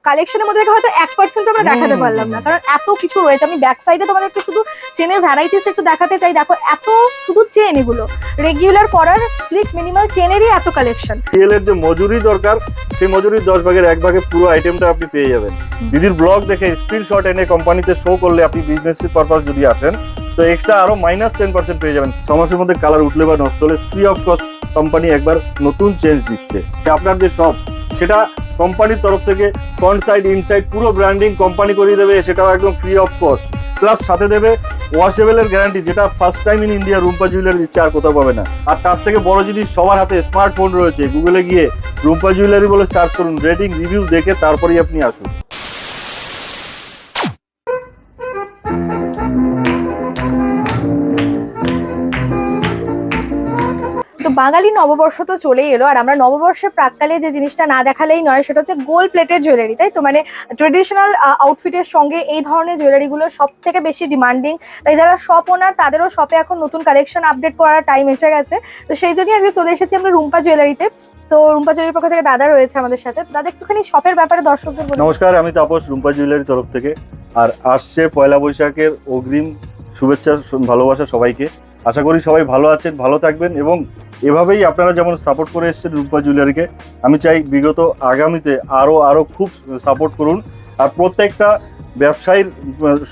কালেকশনের মধ্যে থেকে হয়তো 1% আমরা দেখাতে পারলাম না, কারণ এত কিছু রয়েছে। আমি ব্যাক সাইডে তোমাদেরকে শুধু চেনের ভ্যারাইটিসটা একটু দেখাতে চাই। দেখো এত শুধু চেন, এগুলো রেগুলার পরার স্লিক মিনিমাল চেনেরই এত কালেকশন। তেল এর যে মজুরি দরকার সেই মজুরির 10 ভাগের 1 ভাগে পুরো আইটেমটা আপনি পেয়ে যাবেন। দিদির ব্লগ দেখে স্ক্রিনশট এনে কোম্পানিতে শো করলে আপনি বিজনেস পারপাস যদি আসেন তো এক্সট্রা আরো -10% পেয়ে যাবেন। 6 মাসের মধ্যে কালার উঠলে বা নষ্ট হলে ফ্রি অফ কস্ট কোম্পানি একবার নতুন চেঞ্জ দিচ্ছে। আপনার যে শপ সেটা কোম্পানির তরফ থেকে ফ্রন্ট সাইড ইনসাইড পুরো ব্র্যান্ডিং কোম্পানি করিয়ে দেবে, সেটাও একদম ফ্রি অফ কস্ট। প্লাস সাথে দেবে ওয়াশেবলের গ্যারান্টি, যেটা first time in India Rumpa jewellery দিচ্ছে, আর কোথাও পাবে না। আর তার থেকে বড় জিনিস, সবার হাতে স্মার্টফোন রয়েছে। গুগলে গিয়ে রুম্পা জুয়েলারি বলে সার্চ করুন, রেটিং রিভিউ দেখে তারপরেই আপনি আসুন। তো বাঙালি নববর্ষ তো চলেই এলো, আর আমরা নববর্ষের প্রাককালে যে জিনিসটা না দেখালেই নয় সেটা হচ্ছে গোল্ড প্লেটেড জুয়েলারি, তাই তো? মানে ট্রেডিশনাল আউটফিটের সঙ্গে এই ধরনের জুয়েলারিগুলো সব থেকে বেশি ডিমান্ডিং। তাই যারা শপ ওনার তাদেরও শপে এখন নতুন কালেকশন আপডেট করার টাইম এসে গেছে। তো সেই জন্যই আজকে চলে এসেছি আমরা রুম্পা জুয়েলারিতে। তো রুম্পা জুয়েলারির পক্ষ থেকে দাদা রয়েছে আমাদের সাথে। দাদা একটুখানি শপের ব্যাপারে দর্শকদের বলুন। নমস্কার, আমি তাপস, রুম্পা জুয়েলারির তরফ থেকে। আর আসছে পয়লা বৈশাখের অগ্রিম শুভেচ্ছা, ভালোবাসা সবাইকে। আশা করি সবাই ভালো আছেন, ভালো থাকবেন, এবং এভাবেই আপনারা যেমন সাপোর্ট করে এসেছেন রুম্পা জুয়েলারিকে, আমি চাই বিগত আগামীতে আরও খুব সাপোর্ট করুন। আর প্রত্যেকটা ব্যবসায়ীর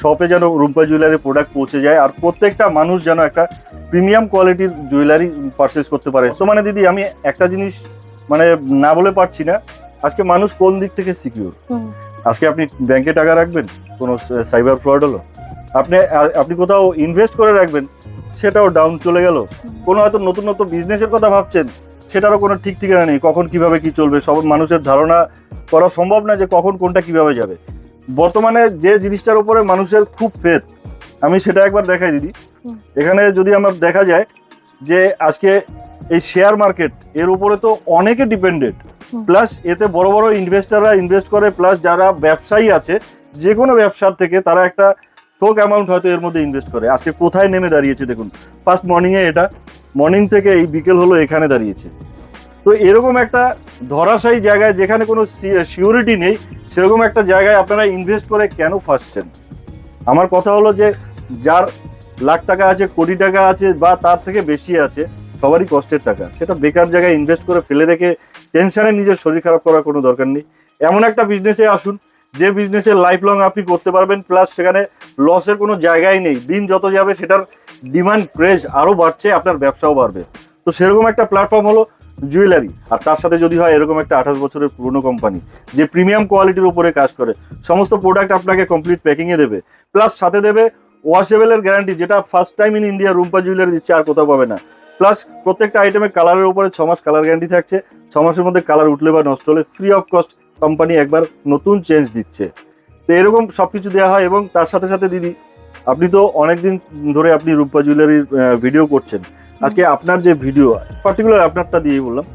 শপে যেন রুম্পা জুয়েলারি প্রোডাক্ট পৌঁছে যায়, আর প্রত্যেকটা মানুষ যেন একটা প্রিমিয়াম কোয়ালিটির জুয়েলারি পারচেস করতে পারে। তো মানে দিদি, আমি একটা জিনিস মানে না বলে পারছি না, আজকে মানুষ কোন দিক থেকে সিকিউর? আজকে আপনি ব্যাংকে টাকা রাখবেন, কোনো সাইবার ফ্রড হলো, আপনি কোথাও ইনভেস্ট করে রাখবেন, সেটাও ডাউন চলে গেল। কোনো হয়তো নতুন নতুন বিজনেসের কথা ভাবছেন, সেটারও কোনো ঠিক ঠিকানা নেই, কখন কিভাবে কি চলবে। সব মানুষের ধারণা করা সম্ভব না যে কখন কোনটা কিভাবে যাবে। বর্তমানে যে জিনিসটার উপরে মানুষের খুব ফেথ, আমি সেটা একবার দেখাই দিদি। এখানে যদি আমার দেখা যায় যে আজকে এই শেয়ার মার্কেট এর উপরে তো অনেকে ডিপেন্ডেন্ট, প্লাস এতে বড় বড় ইনভেস্টাররা ইনভেস্ট করে, প্লাস যারা ব্যবসায়ী আছে যে কোনো ব্যবসার থেকে তারা একটা থোক অ্যামাউন্ট হয়তো এর মধ্যে ইনভেস্ট করে। আজকে কোথায় নেমে দাঁড়িয়েছে দেখুন, ফার্স্ট মর্নিংয়ে এটা, মর্নিং থেকে এই বিকেল হলো এখানে দাঁড়িয়েছে। তো এরকম একটা ধরাশায়ী জায়গায় যেখানে কোনো সিউরিটি নেই, সেরকম একটা জায়গায় আপনারা ইনভেস্ট করে কেন ফাঁসছেন? আমার কথা হলো যে যার লাখ টাকা আছে, কোটি টাকা আছে, বা তার থেকে বেশি আছে, সবারই কষ্টের টাকা, সেটা বেকার জায়গায় ইনভেস্ট করে ফেলে রেখে টেনশনে নিজের শরীর খারাপ করার কোনো দরকার নেই। এমন একটা বিজনেসে আসুন যে বিজনেসে লাইফ লং আপনি করতে পারবেন, প্লাস সেখানে লসের কোনো জায়গাই নেই। দিন যত যাবে সেটার ডিমান্ড ক্রেজ আরও বাড়ছে, আপনার ব্যবসাও বাড়বে। তো সেরকম একটা প্ল্যাটফর্ম হলো জুয়েলারি। আর তার সাথে যদি হয় এরকম একটা 28 বছরের পুরনো কোম্পানি যে প্রিমিয়াম কোয়ালিটির উপরে কাজ করে, সমস্ত প্রোডাক্ট আপনাকে কমপ্লিট প্যাকিংয়ে দেবে, প্লাস সাথে দেবে ওয়াশেবলের গ্যারান্টি, যেটা first time in India Rumpa jewellery দিচ্ছে, আর কোথাও পাবে না। প্লাস প্রত্যেকটা আইটেমে কালারের উপরে 6 মাস কালার গ্যারান্টি থাকছে। 6 মাসের মধ্যে কালার উঠলে বা নষ্ট হলে ফ্রি অফ কস্ট কোম্পানি একবার নতুন চেঞ্জ দিচ্ছে। তো এরকম সব কিছু দেওয়া হয়। এবং তার সাথে সাথে দিদি, আপনি তো অনেকদিন ধরে আপনি রুম্পা জুয়েলারির ভিডিও করছেন। আজকে আপনার যে ভিডিও, পার্টিকুলার আপনারটা দিয়ে বললাম,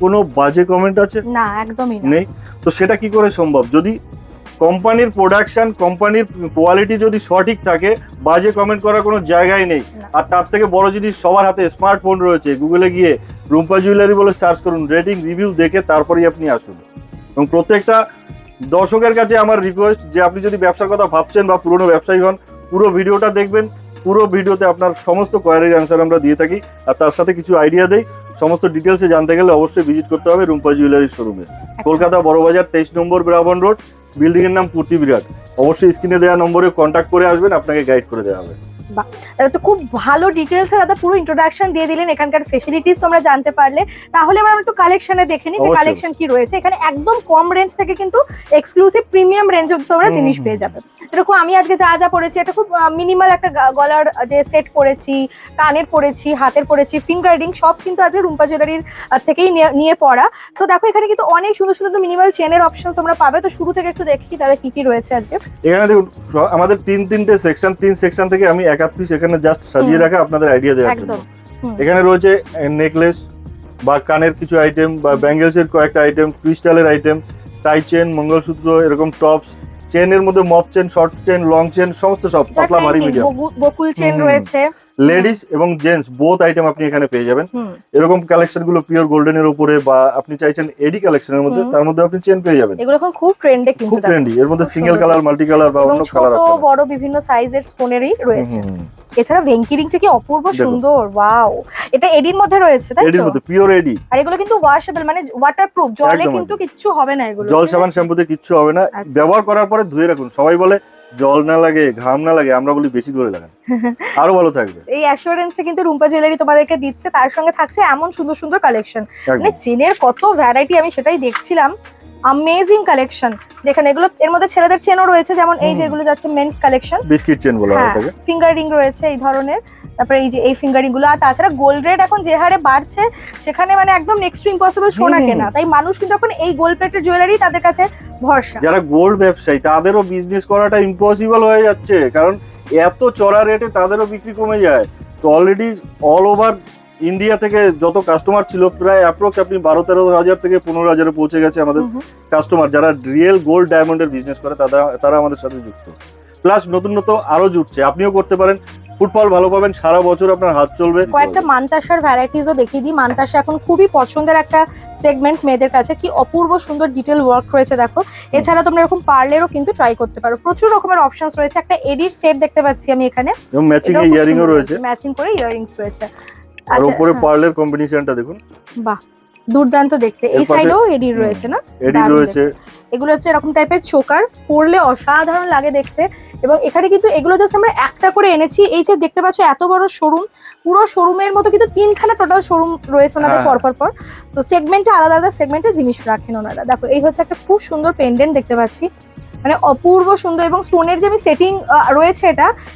কোনো বাজে কমেন্ট আছে? না, একদমই নেই। তো সেটা কি করে সম্ভব? যদি কোম্পানির প্রোডাকশন, কোম্পানির কোয়ালিটি যদি সঠিক থাকে, বাজে কমেন্ট করার কোনো জায়গায় নেই। আর তার থেকে বড় জিনিস, সবার হাতে স্মার্টফোন রয়েছে। গুগলে গিয়ে রুম্পা জুয়েলারি বলে সার্চ করুন, রেটিং রিভিউ দেখে তারপরেই আপনি আসুন। এবং প্রত্যেকটা দর্শকের কাছে আমার রিকোয়েস্ট যে আপনি যদি ব্যবসার কথা ভাবছেন বা পুরনো ব্যবসায়ী হন, পুরো ভিডিওটা দেখবেন। পুরো ভিডিওতে আপনার সমস্ত কোয়ারির অ্যান্সার আমরা দিয়ে থাকি, আর তার সাথে কিছু আইডিয়া দেই। সমস্ত ডিটেলসে জানতে গেলে অবশ্যই ভিজিট করতে হবে রুম্পা জুয়েলারির শোরুমে, কলকাতা বড়বাজার 23 নম্বর ব্রাহ্মণ রোড, বিল্ডিং এর নাম পূর্তি বিরাট। অবশ্যই স্ক্রিনে দেওয়া নম্বরে কন্ট্যাক্ট করে আসবেন, আপনাকে গাইড করে দেওয়া হবে। দাদা তো খুব ভালো ডিটেলসে দাদা পুরো ইন্ট্রোডাকশন দিয়ে দিলেন, এখানকার ফেসিলিটিস তোমরা জানতে পারলে। তাহলে আমরা একটু কালেকশনে দেখে নিই যে কালেকশন কি রয়েছে। এখানে একদম কম রেঞ্জ থেকে কিন্তু এক্সক্লুসিভ প্রিমিয়াম রেঞ্জ অবধি তোমরা জিনিস পেয়ে যাবে। এরকম আমি আজকে যা যা পরেছি, এটা খুব মিনিমাল একটা গলার যে সেট পরেছি, কানের পরেছি, হাতের পরেছি, ফিঙ্গার রিং, সব কিন্তু আজকে রুম্পা জুয়েলারির থেকেই নিয়ে পড়া। তো দেখো এখানে কিন্তু অনেক সুন্দর সুন্দর মিনিমাল চেনের অপশন তোমরা পাবে। তো শুরু থেকে একটু দেখি দাদা কি কি রয়েছে আজকে। এখানে দেখুন, আমাদের তিনটে সেকশন, 3 সেকশন থেকে আমি এক পিস এখানে জাস্ট সাজিয়ে রাখা আপনাদের আইডিয়া দেওয়ার জন্য। এখানে রয়েছে নেকলেস বা কানের কিছু আইটেম, বা ব্যাঙ্গেলসের কয়েকটা আইটেম, ক্রিস্টালের আইটেম, টাই চেন, মঙ্গলসূত্র, এরকম টপস, চেনের মধ্যে মপ chain, short chain, long chain, সমস্ত সব, পাতলা ভারী মিডিয়াম। বকুল চেন রয়েছে, লেডিস এবং জেন্টস বোথ আইটেম আপনি এখানে পেয়ে যাবেন। হুম এরকম কালেকশন গুলো পিওর গোল্ডেনের উপরে, বা আপনি চাইছেন এডি কালেকশনের মধ্যে, তার মধ্যে আপনি চেন পেয়ে যাবেন। এগুলো এখন খুব ট্রেন্ডে কিন্তু খুব ট্রেন্ডি, এর মধ্যে খুব সিঙ্গেল সুন্দর কালার, মাল্টি কালার বা এবং অন্য ছোট কালার আছে। বড় বিভিন্ন সাইজের স্টোনেরই রয়েছে। এছাড়া ভেঙ্কি রিংটা কি অপূর্ব দেখুন। সুন্দর, ওয়াও। এটা এডির মধ্যে রয়েছে তাই এডির তো? মধ্যে পিওর এডি। আর এগুলো কিন্তু ওয়াশেবল, মানে ওয়াটারপ্রুফ, জলে একদম, কিন্তু একদম। কিচ্ছু হবে না এগুলো। জল ঠিক সাবান আছে? শ্যাম্পুতে কিচ্ছু হবে না, আচ্ছা। ব্যবহার করার পরে ধুয়ে রাখুন। সবাই বলে জল না লাগে, ঘাম না লাগে, আমরা বলি বেশি করে লাগান, আরো ভালো থাকবে। এই অ্যাসিওরেন্সটা কিন্তু রুম্পা জুয়েলারি তোমাদেরকে দিচ্ছে, তার সঙ্গে থাকছে এমন সুন্দর সুন্দর কালেকশন। মানে চেনের কত ভ্যারাইটি, আমি সেটাই দেখছিলাম। Amazing collection. দেখেন এগুলো, এর মধ্যে ছেলেদের চেনও রয়েছে, যেমন এই যে এগুলো যাচ্ছে মেন্স কালেকশন, বিস্কিট চেন বলা হয় হ্যাঁ, এটাকে। ফিঙ্গার রিং রয়েছে এই ধরনের। তারপরে এই যে এই ফিঙ্গারিং গুলো, আর তাছাড়া গোল্ড রেট এখন যে হারে বাড়ছে, সেখানে মানে একদম নেক্সট টু ইম্পসিবল সোনা কেনা। তাই মানুষ কিন্তু এখন এই গোল্ড প্লেটের জুয়েলারি তাদের কাছে ভরসা। যারা গোল্ড ব্যবসায়ী তাদেরও বিজনেস করাটা ইম্পসিবল হয়ে যাচ্ছে, কারণ এত চড়া রেটে তাদেরও বিক্রি কমে যায়। তো অলরেডি অল ওভার ইন্ডিয়া থেকে যত কাস্টমার ছিল, প্রায় অ্যাপ্রক্স আপনি 12-13 হাজার থেকে 15 হাজারে পৌঁছে গেছে আমাদের কাস্টমার, যারা রিয়েল গোল্ড ডায়মন্ডের বিজনেস করে, তারা আমাদের সাথে যুক্ত। প্লাস নতুন নতুন আরো জুটছে, আপনিও করতে পারেন। ফুটফল ভালো পাবেন, সারা বছর আপনার হাত চলবে। কয়েকটা মানতাসার ভ্যারাইটিসও দেখিয়ে দিই। মানতাসা এখন খুবই পছন্দের একটা সেগমেন্ট মেয়েদের কাছে। কি অপূর্ব সুন্দর ডিটেল ওয়ার্ক রয়েছে দেখো। এছাড়া তোমরা এরকম পার্লেরও কিন্তু ট্রাই করতে পারো। প্রচুর রকমের অপশনস রয়েছে। একটা এডির সেট দেখতে পাচ্ছি আমি এখানে, এবং ম্যাচিং ইয়ারিংও রয়েছে, ম্যাচিং করে ইয়ারিংস রয়েছে। আর আচ্ছা, উপরে হ্যাঁ। পার্লের কম্বিনেশনটা দেখুন, বাহ, দুর্দান্ত দেখতে। এই এর পাশে- সাইডেও এডির রয়েছে না? এডি দারুণ রয়েছে। এগুলো হচ্ছে এরকম টাইপের চোকার, পরলে অসাধারণ লাগে দেখতে। এবং এখানে কিন্তু এগুলো জাস্ট আমরা একটা করে এনেছি। এই যে দেখতে পাচ্ছ এত বড় শোরুম, পুরো শোরুমের মতো কিন্তু 3খানা টোটাল শোরুম রয়েছে ওনাদের হ্যাঁ। পর। তো সেগমেন্টে আলাদা আলাদা সেগমেন্টে জিনিস রাখেন ওনারা। দেখো এই হচ্ছে একটা খুব সুন্দর পেন্ডেন্ট দেখতে পাচ্ছি, মানে অপূর্ব সুন্দর। এবং স্টোনের যে আমি সেটিং রয়েছে,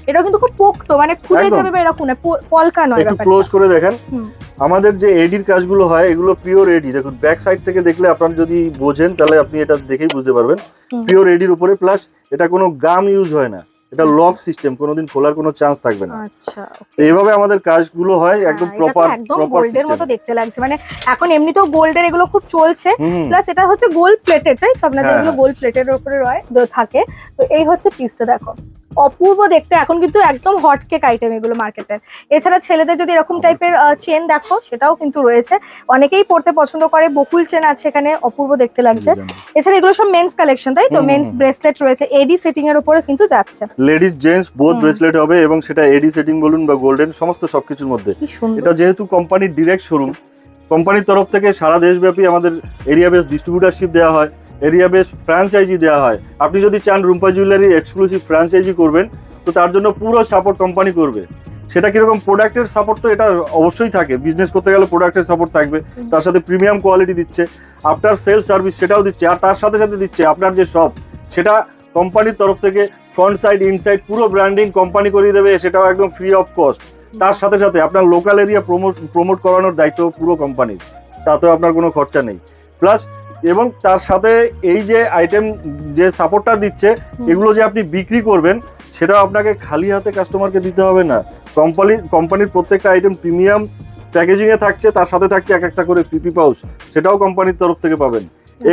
এটা কিন্তু খুব পোক্ত, মানে খুলে একদম। যাবে বা এরকম না, পলকা নয় একটু ব্যাপারটা। ক্লোজ করে দেখেন। হুম। আমাদের যে এডির কাজগুলো হয়, এগুলো পিওর এডি। দেখুন ব্যাক সাইড থেকে দেখলে, আপনারা যদি বোঝেন তাহলে আপনি এটা দেখেই বুঝতে পারবেন। হুম। পিওর এডির উপরে, প্লাস এটা কোনো গাম ইউজ হয় না, এটা লক সিস্টেম, কোনোদিন খোলার কোনো চান্স থাকবে না। আচ্ছা, তো এইভাবে আমাদের কাজগুলো হয়, একদম হ্যাঁ, এটা তো প্রপার একদম প্রপার গোল্ডের মতো সিস্টেম। দেখতে লাগছে। মানে এখন এমনিতেও গোল্ডের এগুলো খুব চলছে, প্লাস এটা হচ্ছে গোল্ড প্লেটেড, তাই তো? আপনাদের হ্যাঁ, এগুলো গোল্ড প্লেটের উপরে থাকে। তো এই হচ্ছে পিসটা, দেখো অপূর্ব দেখতে। এখন কিন্তু একদম হট কেক আইটেম এগুলো মার্কেটের। এছাড়া ছেলেদের যদি এরকম টাইপের চেন দেখো, সেটাও কিন্তু রয়েছে, অনেকেই পড়তে পছন্দ করে। বকুল চেন আছে এখানে, অপূর্ব দেখতে লাগছে। এছাড়া এগুলো সব মেন্স কালেকশন, তাই তো? মেন্স ব্রেসলেট রয়েছে, এডি সেটিং এর উপরে কিন্তু যাচ্ছে। লেডিস জেন্টস বোথ ব্রেসলেট হবে, এবং সেটা এডি সেটিং বলুন বা গোল্ডেন, সমস্ত সবকিছুর মধ্যে। কি সুন্দর। এটা যেহেতু কোম্পানির ডিরেক্ট শোরুম, কোম্পানির তরফ থেকে সারা দেশব্যাপী আমাদের এরিয়া বেস ডিস্ট্রিবিউটারশিপ দেওয়া হয়, এরিয়া বেস ফ্র্যাঞ্চাইজি দেওয়া হয়। আপনি যদি চান রুম্পা জুয়েলারি এক্সক্লুসিভ ফ্র্যাঞ্চাইজি করবেন, তো তার জন্য পুরো সাপোর্ট কোম্পানি করবে। সেটা কিরকম, প্রোডাক্টের সাপোর্ট তো এটা অবশ্যই থাকে, বিজনেস করতে গেলে প্রোডাক্টের সাপোর্ট থাকবে, তার সাথে প্রিমিয়াম কোয়ালিটি দিচ্ছে, আফটার সেল সার্ভিস সেটাও দিচ্ছে, আর তার সাথে সাথে দিচ্ছে আপনার যে শপ, সেটা কোম্পানির তরফ থেকে ফ্রন্ট সাইড ইনসাইড পুরো ব্র্যান্ডিং কোম্পানি করিয়ে দেবে, সেটাও একদম ফ্রি অফ কস্ট। তার সাথে সাথে আপনার লোকাল এরিয়া প্রমোট করানোর দায়িত্ব পুরো কোম্পানির, তাতেও আপনার কোনো খরচা নেই। প্লাস এবং তার সাথে এই যে আইটেম যে সাপোর্টটা দিচ্ছে, এগুলো যে আপনি বিক্রি করবেন, সেটাও আপনাকে খালি হাতে কাস্টমারকে দিতে হবে না। কোম্পানির প্রত্যেকটা আইটেম প্রিমিয়াম প্যাকেজিং এ থাকছে, তার সাথে থাকছে এক একটা করে পিপি পাউচ, সেটাও কোম্পানির তরফ থেকে পাবেন।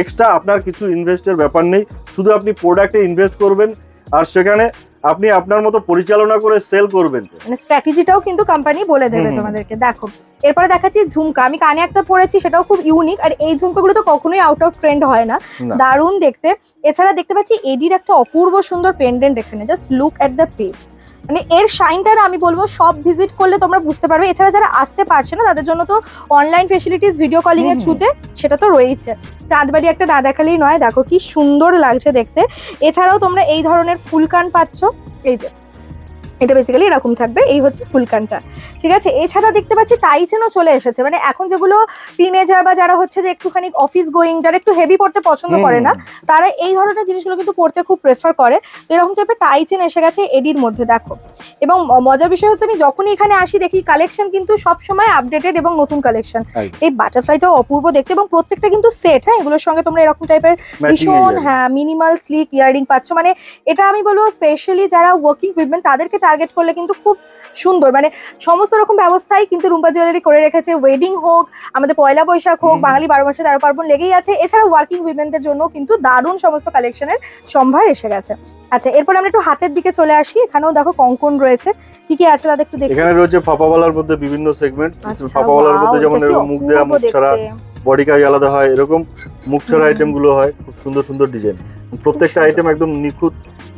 এক্সট্রা আপনার কিছু ইনভেস্টের ব্যাপার নেই, শুধু আপনি প্রোডাক্টে ইনভেস্ট করবেন, আর সেখানে আপনি আপনার মতো পরিচালনা করে সেল করবেন। মানে স্ট্র্যাটেজিটাও কিন্তু কোম্পানি বলে দেবে তোমাদেরকে। দেখো এরপরে দেখাচ্ছি ঝুমকা। আমি কানে একটা পরেছি, সেটাও খুব ইউনিক। আর এই ঝুমকাগুলো তো কখনোই আউট অফ ট্রেন্ড হয় না, দারুণ দেখতে। এছাড়া দেখতে পাচ্ছি এডির একটা অপূর্ব সুন্দর পেন্ডেন্ট এখানে, just look at the piece. মানে এর শাইনটা না, আমি বলবো সব ভিজিট করলে তোমরা বুঝতে পারবে। এছাড়া যারা আসতে পারছে না, তাদের জন্য তো অনলাইন ফেসিলিটিস ভিডিও কলিং এর থ্রুতে সেটা তো রয়েছে। চাঁদবাড়ি একটা না দেখালেই নয়। দেখো কি সুন্দর লাগছে দেখতে। এছাড়াও তোমরা এই ধরনের ফুলকান পাচ্ছ, এই যে এটা বেসিক্যালি এরকম থাকবে, এই হচ্ছে ফুলকানটা, ঠিক আছে। এছাড়া দেখতে পাচ্ছি টাইচেনও চলে এসেছে। মানে এখন যেগুলো টিনেজার বা যারা হচ্ছে যে একটুখানি অফিস গোয়িং, যারা একটু হেভি পড়তে পছন্দ করে না, তারা এই ধরনের জিনিসগুলো কিন্তু পড়তে খুব প্রেফার করে। তো এরকম টাইপের টাইচেন এসে গেছে এডির মধ্যে, দেখো। এবং মজার বিষয় হচ্ছে, আমি যখনই এখানে আসি দেখি কালেকশন কিন্তু সবসময় আপডেটেড এবং নতুন কালেকশন। এই বাটারফ্লাইটাও অপূর্ব দেখতে, এবং প্রত্যেকটা কিন্তু সেট। হ্যাঁ, এগুলোর সঙ্গে তোমরা এরকম টাইপের ভীষণ মিনিমাল স্লিক ইয়ারিং পাচ্ছ। মানে এটা আমি বলবো স্পেশালি যারা ওয়ার্কিং উইমেন তাদেরকে টার্গেট করলে কিন্তু খুব সুন্দর, মানে সমস্ত রকম ব্যবস্থাই কিন্তু রুম্পা জুয়েলারি করে রেখেছে। ওয়েডিং হোক, আমাদের পয়লা বৈশাখ হোক, বাঙালি 12 মাসে 13 পার্বণ লেগেই আছে। এছাড়া ওয়ার্কিং উইমেনদের জন্য কিন্তু দারুণ সমস্ত কালেকশনের সম্ভার এসে গেছে। আচ্ছা, এরপর আমরা একটু হাতের দিকে চলে আসি। এখানেও দেখো কঙ্কন রয়েছে, কি কি আছে তাদের একটু দেখি। এখানে রয়েছে ফাপাওয়ালার মধ্যে বিভিন্ন সেগমেন্ট। আচ্ছা, ফাপাওয়ালার wow, মধ্যে যেমন এটা কি এরকম মুখ দেওয়া, অপূর্ব মুখ ছাড়া, দেখতে। বডি কাজ আলাদা হয়, এরকম মুখ ছাড়া আইটেম গুলো হয়। খুব সুন্দর সুন্দর ডিজাইন, প্রত্যেকটা আইটেম একদম নিখুঁত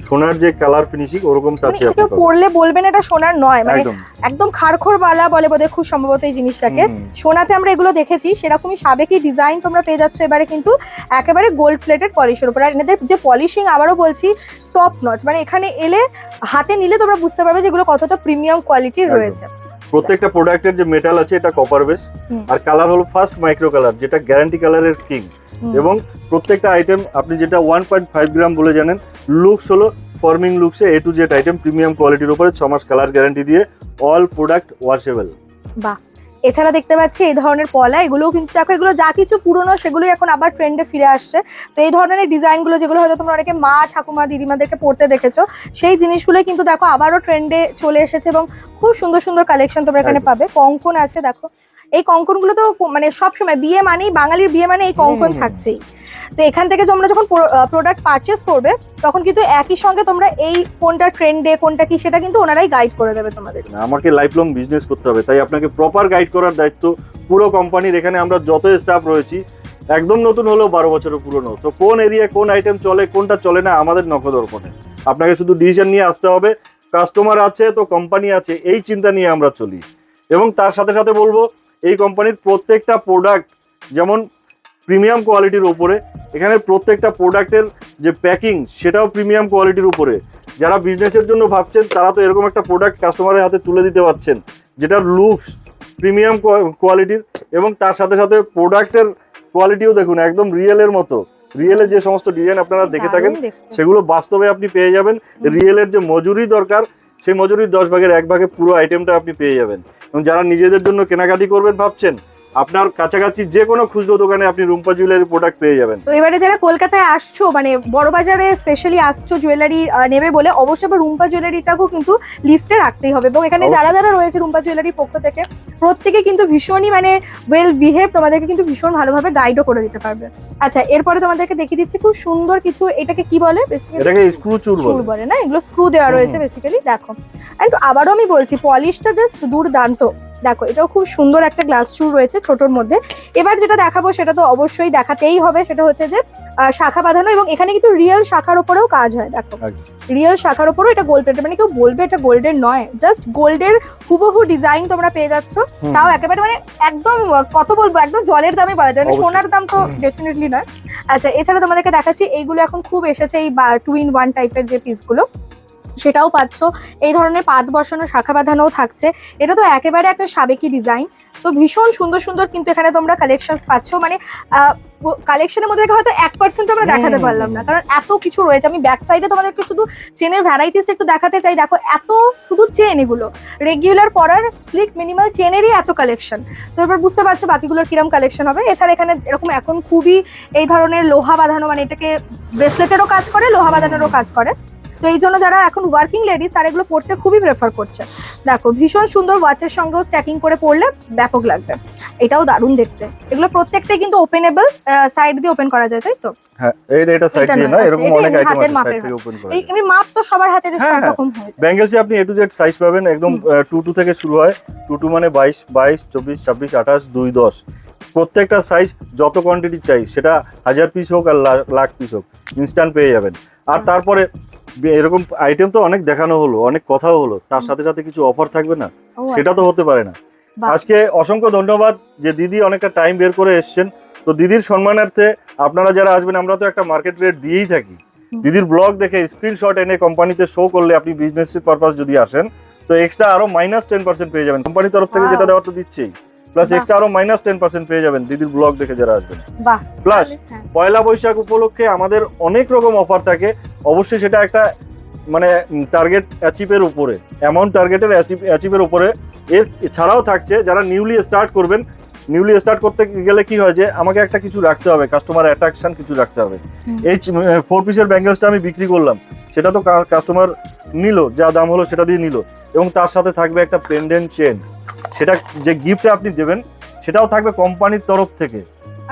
সোনার যে কালার ফিনিশিং ওরকম মানে টাচে এটা আপনি কেউ পাবেন। পরলে বলবেন এটা সোনার নয়, মানে একদম একদম খাড়খড় বালা বলে বোধহয় খুব সম্ভবত এই জিনিসটাকে। সোনাতে আমরা এগুলো দেখেছি, সেরকমই সাবেকি ডিজাইন তোমরা পেয়ে যাচ্ছ এবারে কিন্তু একেবারে গোল্ড প্লেটেড পলিশের উপর। আর এনাদের যে পলিশিং আবারও বলছি টপ নচ, মানে এখানে এলে হাতে নিলে তোমরা বুঝতে পারবে যে এগুলো কতটা প্রিমিয়াম কোয়ালিটির একদম। রয়েছে। প্রত্যেকটা প্রোডাক্টের যে মেটাল আছে এটা কপার বেস, আর কালার হলো ফার্স্ট মাইক্রো কালার, যেটা গ্যারান্টি কালারের কিং। এবং প্রত্যেকটা আইটেম আপনি যেটা 1.5 গ্রাম বলে জানেন, লুকস হলো forming লুকসে A to Z item premium কোয়ালিটির উপরে 6 মাস কালার গ্যারান্টি দিয়ে, অল প্রোডাক্ট ওয়াশেবল। বাহ, এছাড়া দেখতে পাচ্ছি এই ধরনের পলা, এগুলোও কিন্তু দেখো এগুলো যা কিছু পুরনো সেগুলোই এখন আবার ট্রেন্ডে ফিরে আসছে। তো এই ধরনের ডিজাইনগুলো যেগুলো হয়তো তোমরা অনেকে মা ঠাকুমা দিদিমাদেরকে পড়তে দেখেছো, সেই জিনিসগুলোই কিন্তু দেখো আবারও ট্রেন্ডে চলে এসেছে এবং খুব সুন্দর সুন্দর কালেকশন তোমরা এখানে পাবে। কঙ্কন আছে দেখো, এই কঙ্কনগুলো তো মানে সবসময় বিয়ে মানেই, বাঙালির বিয়ে মানে এই কঙ্কন থাকছেই। তো এখান থেকে তোমরা যখন প্রোডাক্ট পারচেস করবে তখন কিন্তু একই সঙ্গে তোমরা এই কোনটা ট্রেন্ডে কোনটা কি সেটা কিন্তু ওনারাই গাইড করে দেবে তোমাদের। আমাকে লাইফ লং বিজনেস করতে হবে, তাই আপনাকে প্রপার গাইড করার দায়িত্ব পুরো কোম্পানির। এখানে আমরা যত স্টাফ রয়েছি একদম নতুন হলেও 12 বছরের পুরনো, তো কোন এরিয়া কোন আইটেম চলে কোনটা চলে না আমাদের নখদর্পণে। আপনাকে শুধু ডিসিশন নিয়ে আসতে হবে, কাস্টমার আছে তো কোম্পানি আছে, এই চিন্তা নিয়ে আমরা চলি। এবং তার সাথে সাথে বলবো এই কোম্পানির প্রত্যেকটা প্রোডাক্ট যেমন প্রিমিয়াম কোয়ালিটির উপরে, এখানে প্রত্যেকটা প্রোডাক্টের যে প্যাকিং সেটাও প্রিমিয়াম কোয়ালিটির উপরে। যারা বিজনেসের জন্য ভাবছেন তারা তো এরকম একটা প্রোডাক্ট কাস্টমারের হাতে তুলে দিতে পারছেন যেটার লুকস প্রিমিয়াম কোয়ালিটির, এবং তার সাথে সাথে প্রোডাক্টের কোয়ালিটিও দেখুন একদম রিয়েলের মতো। রিয়েলের যে সমস্ত ডিজাইন আপনারা দেখে থাকেন সেগুলো বাস্তবে আপনি পেয়ে যাবেন। রিয়েলের যে মজুরি দরকার সেই মজুরির 10 ভাগের 1 ভাগে পুরো আইটেমটা আপনি পেয়ে যাবেন। এবং যারা নিজেদের জন্য কেনাকাটি করবেন ভাবছেন, আপনার কাছাকাছি যে কোনো খুচরো দোকানে আপনি রুম্পা জুয়েলারি প্রোডাক্ট পেয়ে যাবেন। তো এবারে যারা কলকাতায় আসছো, মানে বড় বাজারে স্পেশালি আসছো জুয়েলারি নেবে বলে, অবশ্যই আবার রুম্পা জুয়েলারিটাকেও কিন্তু লিস্টে রাখতেই হবে। এবং এখানে যারা যারা রয়েছে রুম্পা জুয়েলারির পক্ষ থেকে প্রত্যেকে কিন্তু ভীষণই মানে ওয়েল বিহেভ, তোমাদেরকে কিন্তু ভীষণ ভালোভাবে গাইডও করে দিতে পারবে। আচ্ছা, এরপরে তোমাদেরকে দেখিয়ে দিচ্ছি খুব সুন্দর কিছু, এটাকে কি বলে? এটাকে স্ক্রু চুর বলে না, এগুলো স্ক্রু দেওয়া রয়েছে বেসিক্যালি। দেখো, আর আবারও আমি বলছি পলিশটা জাস্ট দুর্দান্ত। দেখো, এটাও খুব সুন্দর একটা গ্লাস চুর রয়েছে ছোটর মধ্যে। এবার যেটা দেখাবো সেটা তো অবশ্যই দেখাতেই হবে, সেটা হচ্ছে যে শাখা বাঁধানো, এবং এখানে কিন্তু রিয়েল শাখার উপরেও কাজ হয়। দেখো, রিয়েল শাখার উপরেও এটা গোল্ড প্লেটেড, মানে কেউ বলবে এটা গোল্ডের নয়, জাস্ট গোল্ডের হুবহু ডিজাইন তোমরা পেয়ে যাচ্ছ। তাও একেবারে মানে একদম কত বলবো, একদম জলের দামে বলা যায়, মানে সোনার দাম তো ডেফিনেটলি নয়। আচ্ছা, এছাড়া তোমাদেরকে দেখাচ্ছি এইগুলো এখন খুব এসেছে, এই 2-in-1 টাইপের যে পিসগুলো সেটাও পাচ্ছ। এই ধরনের পাত বসানো শাখা বাঁধানোও থাকছে। এটা তো একেবারে একটা সাবেকি ডিজাইন, তো ভীষণ সুন্দর সুন্দর কিন্তু এখানে তোমরা কালেকশনস পাচ্ছ। মানে কালেকশনের মধ্যে হয়তো 1% আমরা দেখাতে পারলাম না, কারণ এত কিছু রয়েছে। আমি ব্যাক সাইডে তোমাদেরকে শুধু চেনের ভ্যারাইটিসটা একটু দেখাতে চাই। দেখো, এত শুধু চেন, এগুলো রেগুলার পরার স্লিক মিনিমাল চেনেরই এত কালেকশন। তো এবার বুঝতে পারছো বাকিগুলোর কিরম কালেকশন হবে। এছাড়া এখানে এরকম এখন খুবই এই ধরনের লোহা বাঁধানো, মানে এটাকে ব্রেসলেটেরও কাজ করে, লোহা বাঁধানোরও কাজ করে। তো এই জন্য যারা এখন ওয়ার্কিং লেডিস তারা এগুলো পড়তে খুবই প্রেফার করছে। দেখো, ভীষণ সুন্দর, ওয়াচের সঙ্গেও স্ট্যাকিং করে পড়লে ব্যাপক লাগবে। এটাও দারুণ দেখতে। এগুলো প্রত্যেকটাই কিন্তু ওপেনেবল, সাইড দিয়ে ওপেন করা যায়, তাই তো? হ্যাঁ, এটা সাইড দিয়ে না, এরকম অনেক আইটেম আছে সাইড থেকে ওপেন করা যায়। এই মাপ তো সবার হাতে সব রকম হয়ে যায়। ব্যাঙ্গেলসে আপনি এ টু জেড সাইজ পাবেন, একদম 22 থেকে শুরু হয়। 22 মানে 22, 24, 26, 28, 2, 10। প্রত্যেকটা সাইজ যত কোয়ান্টিটি চাই, সেটা 1000 পিস হোক আর লাখ পিস হোক, ইনস্ট্যান্ট পেয়ে যাবেন। আর তারপরে এরকম আইটেম তো অনেক দেখানো হলো, অনেক কথাও হলো, তার সাথে সাথে কিছু অফার থাকবে না, সেটা তো হতে পারে না। আজকে অসংখ্য ধন্যবাদ যে দিদি অনেকটা টাইম বের করে এসছেন। তো দিদির সম্মানার্থে আপনারা যারা আসবেন, আমরা তো একটা মার্কেট রেট দিয়েই থাকি। দিদির ব্লগ দেখে স্ক্রিনশট এনে কোম্পানিতে শো করলে আপনি বিজনেস পারপাস যদি আসেন, তো এক্সট্রা আরো -10% পেয়ে যাবেন। কোম্পানির তরফ থেকে যেটা দেওয়ার তো দিচ্ছেই, প্লাস এক্সট্রা আরো -10% পেয়ে যাবেন দিদির ব্লগ দেখে যারা আসবেন। প্লাস পয়লা বৈশাখ উপলক্ষে আমাদের অনেক রকম অফার থাকে। অবশ্যই সেটা একটা মানে টার্গেট অ্যাচিভের উপরে, অ্যামাউন্ট টার্গেটের অ্যাচিভের উপরে। এর ছাড়াও থাকছে যারা নিউলি স্টার্ট করবেন, নিউলি স্টার্ট করতে গেলে কি হয় যে আমাকে একটা কিছু রাখতে হবে, কাস্টমার অ্যাট্রাকশন কিছু রাখতে হবে। এই 4 পিসের ব্যাঙ্গেলসটা আমি বিক্রি করলাম, সেটা তো কাস্টমার নিল, যা দাম হলো সেটা দিয়ে নিল, এবং তার সাথে থাকবে একটা পেন্ডেন্ট চেন। সেটা যে গিফটে আপনি দেবেন সেটাও থাকবে কোম্পানির তরফ থেকে,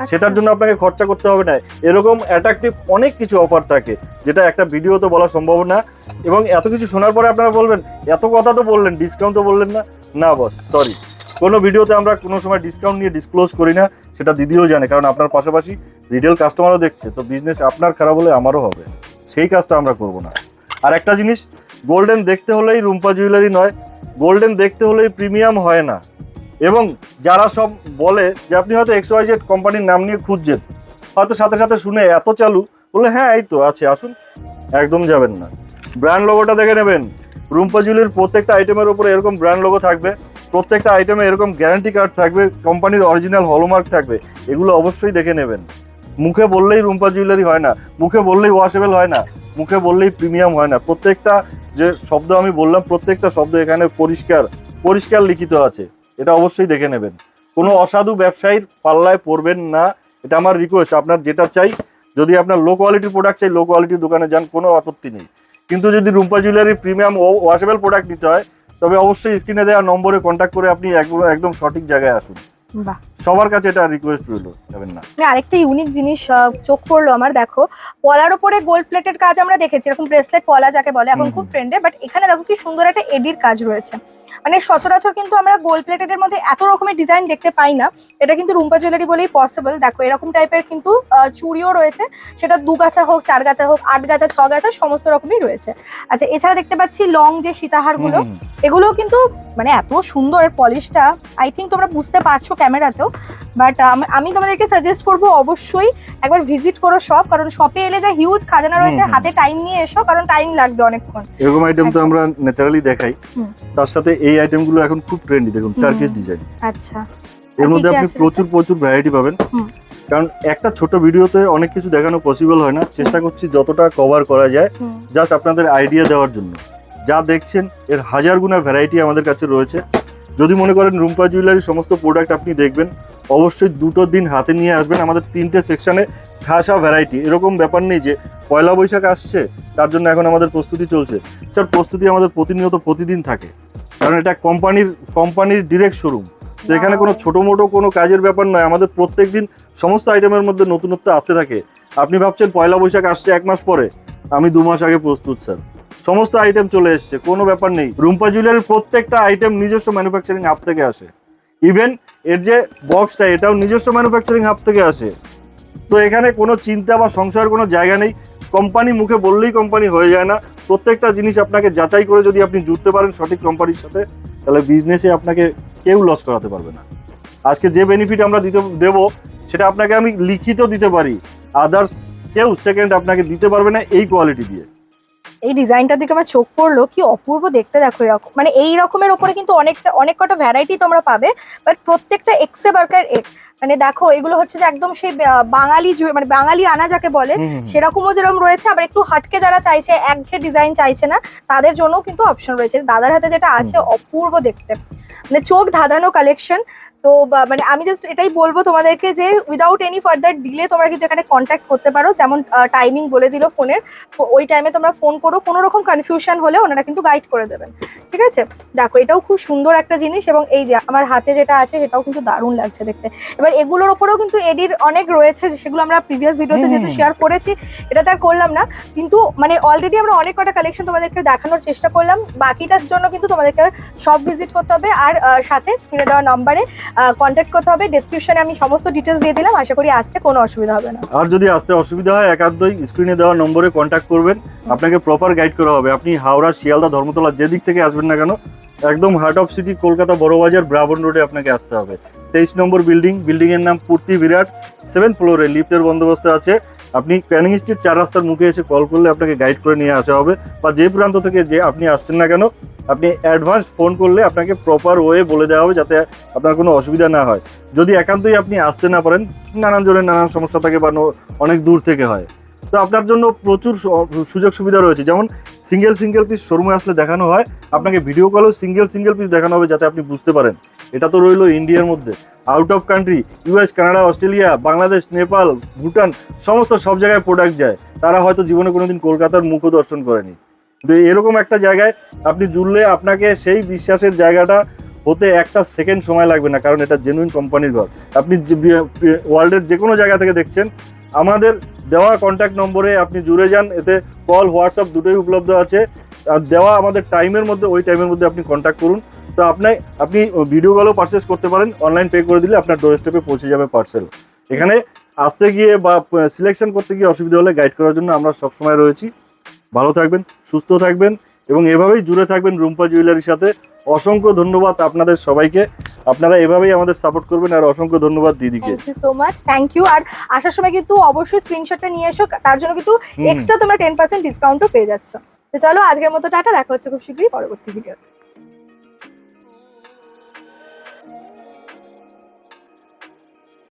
সেটার জন্য আপনাকে খরচা করতে হবে না। এরকম অ্যাট্রাকটিভ অনেক কিছু অফার থাকে যেটা একটা ভিডিওতে বলা সম্ভব না। এবং এত কিছু শোনার পরে আপনারা বলবেন এত কথা তো বললেন, ডিসকাউন্ট তো বললেন না। না বস, সরি, কোনো ভিডিওতে আমরা কোনো সময় ডিসকাউন্ট নিয়ে ডিসক্লোজ করি না, সেটা দিদিও জানে, কারণ আপনার পাশাপাশি রিটেল কাস্টমারও দেখছে, তো বিজনেস আপনার খারাপ হলে আমারও হবে, সেই কাজটা আমরা করব না। আর একটা জিনিস, গোল্ডেন দেখতে হলেই রুম্পা জুয়েলারি নয়, গোল্ডেন দেখতে হলেই প্রিমিয়াম হয় না। এবং যারা সব বলে যে আপনি হয়তো XYZ কোম্পানির নাম নিয়ে খুঁজছেন, হয়তো সাথে সাথে শুনে এত চালু বলে হ্যাঁ এই তো আছে আসুন, একদম যাবেন না। ব্র্যান্ড লোগোটা দেখে নেবেন। রুম্পা জুয়েলারির প্রত্যেকটা আইটেমের উপরে এরকম ব্র্যান্ড লোগো থাকবে, প্রত্যেকটা আইটেমে এরকম গ্যারান্টি কার্ড থাকবে, কোম্পানির অরিজিনাল হলমার্ক থাকবে, এগুলো অবশ্যই দেখে নেবেন। মুখে বললেই রুম্পা জুয়েলারি হয় না, মুখে বললেই ওয়াশেবল হয় না, মুখে বললেই প্রিমিয়াম হয় না। প্রত্যেকটা যে শব্দ আমি বললাম, প্রত্যেকটা শব্দ এখানে পরিষ্কার পরিষ্কার লিখিত আছে, এটা অবশ্যই দেখে নেবেন। কোনো অসাধু ব্যবসায়ীর পাল্লায় পড়বেন না, এটা আমার রিকোয়েস্ট। আপনার যেটা চাই, যদি আপনার লো কোয়ালিটির প্রোডাক্ট চাই, লো কোয়ালিটির দোকানে যান, কোনো আপত্তি নেই। কিন্তু যদি রুম্পা জুয়েলারির প্রিমিয়াম ও ওয়াশেবল প্রোডাক্ট নিতে হয়, তবে অবশ্যই স্ক্রিনে দেওয়া নম্বরে কন্ট্যাক্ট করে আপনি একদম সঠিক জায়গায় আসুন। বাহ, সবার কাছে এটা রিকোয়েস্ট রইলো, যাবেন না। আরেকটা ইউনিক জিনিস চোখ পড়লো আমার, দেখো পলার উপরে গোল্ড প্লেটেড কাজ আমরা দেখেছি, এরকম ব্রেসলেট পলা যাকে বলে এখন খুব ট্রেন্ডে, বাট এখানে দেখো কি সুন্দর একটা এডির কাজ রয়েছে। মানে সচরাচর কিন্তু আমরা গোল্ড প্লেটেড এর মধ্যে এত রকমের ডিজাইন দেখতে পাই না, এটা কিন্তু রুম্পা জুয়েলারি বলেই পসিবল। দেখো এরকম টাইপের কিন্তু চুড়িও রয়েছে, সেটা 2 গাছা হোক, 4 গাছা হোক, 8 গাছা, 6 গাছা, সমস্ত রকমই রয়েছে। আচ্ছা, এছাড়া দেখতে পাচ্ছি লং যে সীতাহার গুলো, এগুলোও কিন্তু মানে এত সুন্দর পলিশটা, আই থিঙ্ক তোমরা বুঝতে পারছো ক্যামেরাতেও, বাট আমি তোমাদেরকে সাজেস্ট করবো অবশ্যই একবার ভিজিট করো শপ, কারণ শপে এলে যা হিউজ খাজানা রয়েছে, হাতে টাইম নিয়ে এসো, কারণ টাইম লাগবে অনেকক্ষণ। এরকম আইটেম তো আমরা ন্যাচারালি দেখাই, তার সাথে এই আইটেমগুলো এখন খুব ট্রেন্ডি। দেখুন টার্কিশ ডিজাইন, আচ্ছা, এর মধ্যে আপনি প্রচুর ভ্যারাইটি পাবেন। কারণ একটা ছোট ভিডিওতে অনেক কিছু দেখানো পসিবল হয় না, চেষ্টা করছি যতটা কভার করা যায়, জাস্ট আপনাদের আইডিয়া দেওয়ার জন্য। যা দেখছেন এর হাজার গুণা ভ্যারাইটি আমাদের কাছে রয়েছে। যদি মনে করেন রুম্পা জুয়েলারির সমস্ত প্রোডাক্ট আপনি দেখবেন, অবশ্যই 2 দিন হাতে নিয়ে আসবেন। আমাদের 3টে সেকশনে ঠাসা ভ্যারাইটি, এরকম ব্যাপার নেই যে পয়লা বৈশাখ আসছে তার জন্য এখন আমাদের প্রস্তুতি চলছে। স্যার, প্রস্তুতি আমাদের প্রতিনিয়ত প্রতিদিন থাকে, কারণ এটা কোম্পানির ডিরেক্ট শোরুম। তো এখানে কোনো ছোটো মোটো কোনো কাজের ব্যাপার নয়, আমাদের প্রত্যেক দিন সমস্ত আইটেমের মধ্যে নতুনত্ব আসতে থাকে। আপনি ভাবছেন পয়লা বৈশাখ আসছে 1 মাস পরে, আমি 2 মাস আগে প্রস্তুত স্যার, সমস্ত আইটেম চলে এসছে, কোনো ব্যাপার নেই। রুম্পা জুয়েলারির প্রত্যেকটা আইটেম নিজস্ব ম্যানুফ্যাকচারিং হাব থেকে আসে, ইভেন এর যে বক্সটা এটাও নিজস্ব ম্যানুফ্যাকচারিং হাব থেকে আসে। তো এখানে কোনো চিন্তা বা সংশয়ের কোনো জায়গা নেই। কোম্পানি মুখে বললেই কোম্পানি হয়ে যায় না, প্রত্যেকটা জিনিস আপনাকে যাচাই করে যদি আপনি জুড়তে পারেন সঠিক কোম্পানির সাথে, তাহলে বিজনেসে আপনাকে কেউ লস করাতে পারবে না। আজকে যে বেনিফিট আমরা দেবো সেটা আপনাকে আমি লিখিত দিতে পারি, আদার্স কেউ সেকেন্ড আপনাকে দিতে পারবে না এই কোয়ালিটি দিয়ে। এই ডিজাইনটার দিকে আমার চোখ পড়লো, কি অপূর্ব দেখতে। দেখো এরকম মানে এই রকমের ওপরে কিন্তু অনেক কটা ভ্যারাইটি তোমরা পাবে, বাট প্রত্যেকটা এক্সে বার্কার এক। মানে দেখো এগুলো হচ্ছে যে একদম সেই বাঙালি মানে বাঙালি আনা যাকে বলে সেরকমও যেরকম রয়েছে, আবার একটু হাটকে যারা চাইছে, একঘেয়ে ডিজাইন চাইছে না, তাদের জন্য কিন্তু অপশন রয়েছে। দাদার হাতে যেটা আছে অপূর্ব দেখতে, মানে চোখ ধাঁধানো কালেকশন। তো মানে আমি জাস্ট এটাই বলবো তোমাদেরকে যে উইদাউট এনি ফার্দার ডিলে তোমরা কিন্তু এখানে কন্ট্যাক্ট করতে পারো। যেমন টাইমিং বলে দিল ফোনের, ওই টাইমে তোমরা ফোন করো, কোনো রকম কনফিউশন হলে ওনারা কিন্তু গাইড করে দেবেন, ঠিক আছে? দেখো এটাও খুব সুন্দর একটা জিনিস, এবং এই যে আমার হাতে যেটা আছে সেটাও কিন্তু দারুণ লাগছে দেখতে। এবার এগুলোর ওপরেও কিন্তু এডির অনেক রয়েছে, সেগুলো আমরা প্রিভিয়াস ভিডিওতে যেহেতু শেয়ার করেছি এটা তার করলাম না, কিন্তু মানে অলরেডি আমরা অনেক কটা কালেকশন তোমাদেরকে দেখানোর চেষ্টা করলাম। বাকিটার জন্য কিন্তু তোমাদেরকে সব ভিজিট করতে হবে, আর সাথে স্ক্রিনে দেওয়া নাম্বারে কন্ট্যাক্ট করতে হবে। ডেসক্রিপশনে আমি সমস্ত ডিটেলস দিয়ে দিলাম, আশা করি আসতে কোনো অসুবিধা হবে না। আর যদি আসতে অসুবিধা হয় একান্তই স্ক্রিনে দেওয়া নম্বরে কন্ট্যাক্ট করবেন, আপনাকে প্রপার গাইড করা হবে। আপনি হাওড়া, শিয়ালদা, ধর্মতলা যে দিক থেকে আসবেন না কেন, একদম heart of city Kolkata Burrabazar Brabourne রোডে আপনাকে আসতে হবে। 23 নম্বর বিল্ডিং এর নাম পূর্তি বিরাট, 7th ফ্লোরে লিফটের বন্দোবস্ত আছে। আপনি ক্যানিং স্ট্রিট 4 রাস্তার মুখে এসে কল করলে আপনাকে গাইড করে নিয়ে আসা হবে, বা যে প্রান্ত থেকে যে আপনি আসছেন না কেন আপনি অ্যাডভান্স ফোন করলে আপনাকে প্রপার ওয়ে বলে দেওয়া হবে, যাতে আপনার কোনো অসুবিধা না হয়। যদি একান্তই আপনি আসতে না পারেন, নানান জনের নানান সমস্যা থাকে বা অনেক দূর থেকে হয়, তো আপনার জন্য প্রচুর সুযোগ সুবিধা রয়েছে। যেমন সিঙ্গেল পিস শোরুমে আসলে দেখানো হয়, আপনাকে ভিডিও কলেও সিঙ্গেল পিস দেখানো হবে, যাতে আপনি বুঝতে পারেন। এটা তো রইলো ইন্ডিয়ার মধ্যে, out of country, US, Canada, Australia, Bangladesh, Nepal, Bhutan, সমস্ত সব জায়গায় প্রোডাক্ট যায়। তারা হয়তো জীবনে কোনোদিন কলকাতার মুখও দর্শন করেনি, কিন্তু এরকম একটা জায়গায় আপনি জুড়লে আপনাকে সেই বিশ্বাসের জায়গাটা হতে একটা সেকেন্ড সময় লাগবে না, কারণ এটা জেনুইন কোম্পানির ঘর। আপনি ওয়ার্ল্ডের যে কোনো জায়গা থেকে দেখছেন, আমাদের দেওয়া কন্ট্যাক্ট নম্বরে আপনি জুড়ে যান, এতে কল, হোয়াটসঅ্যাপ দুটোই উপলব্ধ আছে। আর দেওয়া আমাদের টাইমের মধ্যে, ওই টাইমের মধ্যে আপনি কন্ট্যাক্ট করুন। তো আপনি ভিডিও কলও পারচেস করতে পারেন, অনলাইন পে করে দিলে আপনার ডোর স্টেপে পৌঁছে যাবে পার্সেল। এখানে আসতে গিয়ে বা সিলেকশন করতে গিয়ে অসুবিধা হলে গাইড করার জন্য আমরা সবসময় রয়েছি। ভালো থাকবেন, সুস্থ থাকবেন এবং এভাবেই জুড়ে থাকবেন রুম্পা জুয়েলারির সাথে। অসংখ্য ধন্যবাদ আপনাদের সবাইকে, আপনারা এভাবেই আমাদের সাপোর্ট করবেন। আর অসংখ্য ধন্যবাদ দিদিকে। Thank you so much, thank you. আর আসার সময় কিন্তু অবশ্যই স্ক্রিনশটটা নিয়ে এসো, তার জন্য কিন্তু এক্সট্রা তোমরা 10% ডিসকাউন্টও পেয়ে যাচ্ছ। তো চলো আজকের মতো টাটা, দেখা হচ্ছে খুব শীঘ্রই পরবর্তী ভিডিওতে।